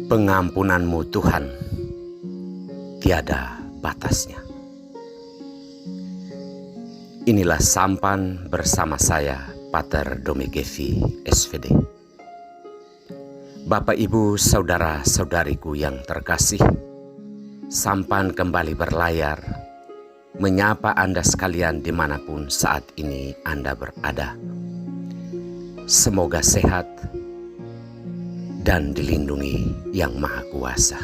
Pengampunanmu Tuhan tiada batasnya. Inilah sampan bersama saya, Pater Domigevi, SVD. Bapak, Ibu, saudara-saudariku yang terkasih, sampan kembali berlayar, menyapa Anda sekalian dimanapun saat ini Anda berada. Semoga sehat dan dilindungi Yang Maha Kuasa.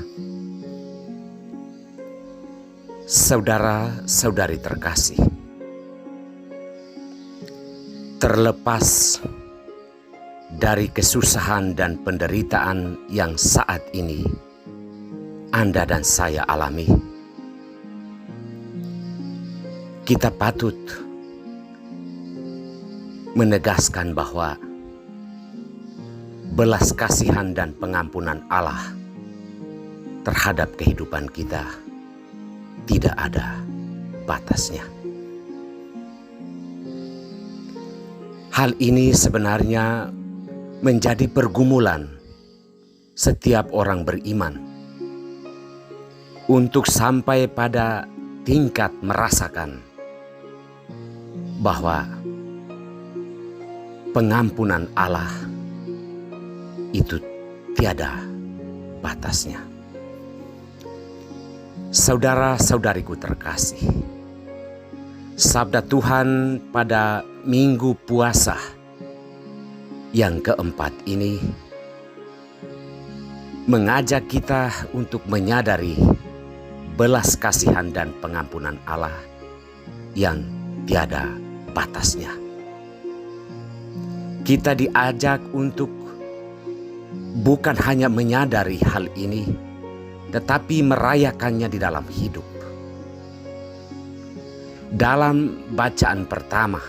Saudara-saudari terkasih, terlepas dari kesusahan dan penderitaan yang saat ini Anda dan saya alami, kita patut menegaskan bahwa belas kasihan dan pengampunan Allah terhadap kehidupan kita tidak ada batasnya. Hal ini sebenarnya menjadi pergumulan setiap orang beriman untuk sampai pada tingkat merasakan bahwa pengampunan Allah itu tiada batasnya. Saudara-saudariku terkasih, sabda Tuhan pada Minggu Puasa yang keempat ini mengajak kita untuk menyadari belas kasihan dan pengampunan Allah yang tiada batasnya. Kita diajak untuk bukan hanya menyadari hal ini, tetapi merayakannya di dalam hidup. Dalam bacaan pertama,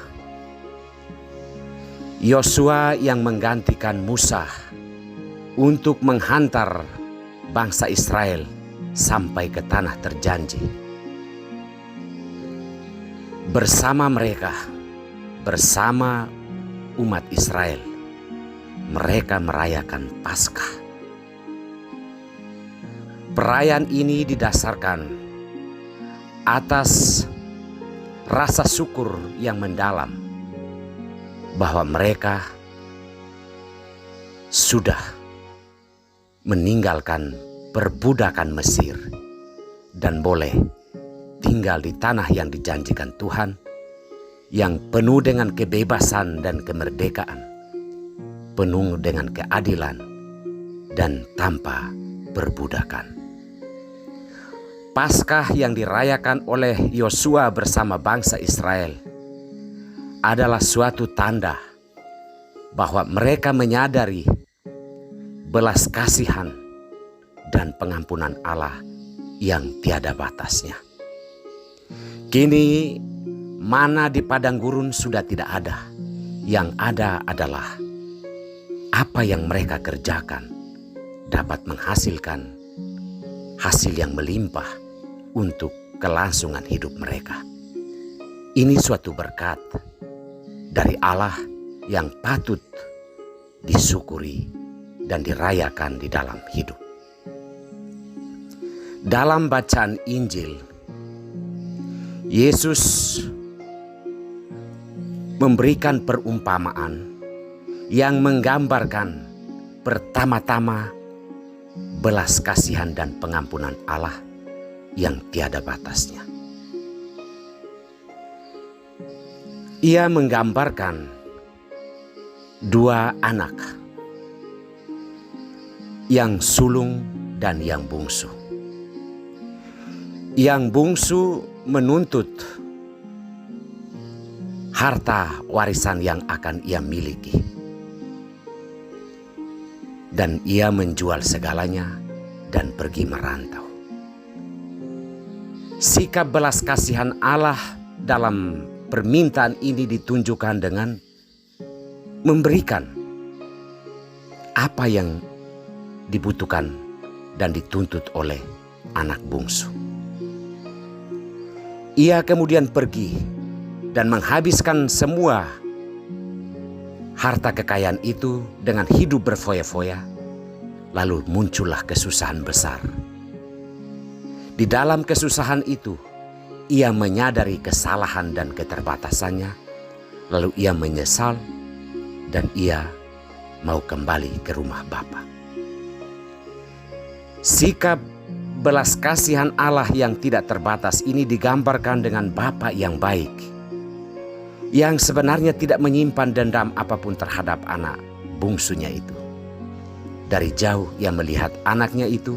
Yosua yang menggantikan Musa untuk menghantar bangsa Israel sampai ke tanah terjanji. Bersama mereka, bersama umat Israel, mereka merayakan Paskah. Perayaan ini didasarkan atas rasa syukur yang mendalam bahwa mereka sudah meninggalkan perbudakan Mesir dan boleh tinggal di tanah yang dijanjikan Tuhan, yang penuh dengan kebebasan dan kemerdekaan, penuh dengan keadilan dan tanpa perbudakan. Paskah yang dirayakan oleh Yosua bersama bangsa Israel adalah suatu tanda bahwa mereka menyadari belas kasihan dan pengampunan Allah yang tiada batasnya. Kini mana di padang gurun sudah tidak ada. Yang ada adalah apa yang mereka kerjakan dapat menghasilkan hasil yang melimpah untuk kelangsungan hidup mereka. Ini suatu berkat dari Allah yang patut disyukuri dan dirayakan di dalam hidup. Dalam bacaan Injil, Yesus memberikan perumpamaan yang menggambarkan pertama-tama belas kasihan dan pengampunan Allah yang tiada batasnya. Ia menggambarkan dua anak, yang sulung dan yang bungsu. Yang bungsu menuntut harta warisan yang akan ia miliki, dan ia menjual segalanya dan pergi merantau. Sikap belas kasihan Allah dalam permintaan ini ditunjukkan dengan memberikan apa yang dibutuhkan dan dituntut oleh anak bungsu. Ia kemudian pergi dan menghabiskan semua harta kekayaan itu dengan hidup berfoya-foya, lalu muncullah kesusahan besar. Di dalam kesusahan itu, ia menyadari kesalahan dan keterbatasannya, lalu ia menyesal dan ia mau kembali ke rumah Bapa. Sikap belas kasihan Allah yang tidak terbatas ini digambarkan dengan Bapa yang baik, yang sebenarnya tidak menyimpan dendam apapun terhadap anak bungsunya itu. Dari jauh ia melihat anaknya itu,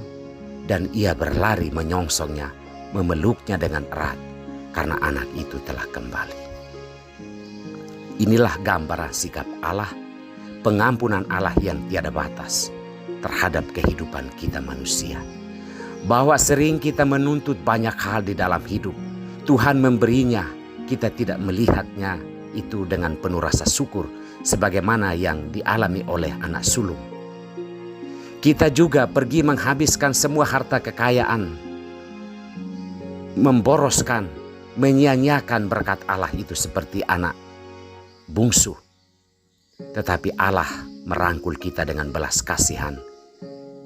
dan ia berlari menyongsongnya, memeluknya dengan erat, karena anak itu telah kembali. Inilah gambaran sikap Allah, pengampunan Allah yang tiada batas terhadap kehidupan kita manusia. Bahwa sering kita menuntut banyak hal di dalam hidup, Tuhan memberinya, kita tidak melihatnya itu dengan penuh rasa syukur, sebagaimana yang dialami oleh anak sulung. Kita juga pergi menghabiskan semua harta kekayaan, memboroskan, menyia-nyiakan berkat Allah itu seperti anak bungsu. Tetapi Allah merangkul kita dengan belas kasihan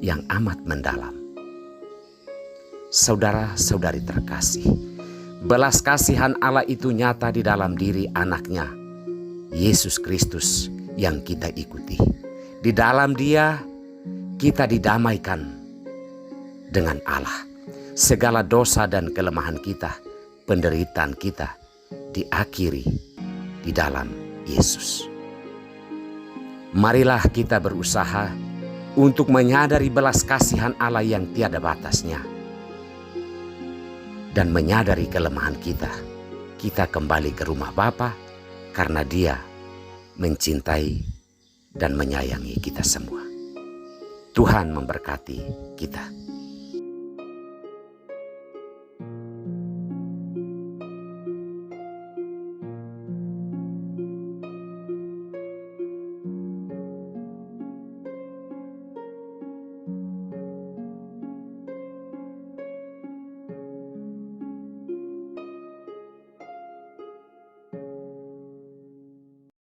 yang amat mendalam. Saudara-saudari terkasih, belas kasihan Allah itu nyata di dalam diri anaknya, Yesus Kristus yang kita ikuti. Di dalam Dia, kita didamaikan dengan Allah. Segala dosa dan kelemahan kita, penderitaan kita, diakhiri di dalam Yesus. Marilah kita berusaha untuk menyadari belas kasihan Allah yang tiada batasnya, dan menyadari kelemahan kita. Kita kembali ke rumah Bapa karena Dia mencintai dan menyayangi kita semua. Tuhan memberkati kita.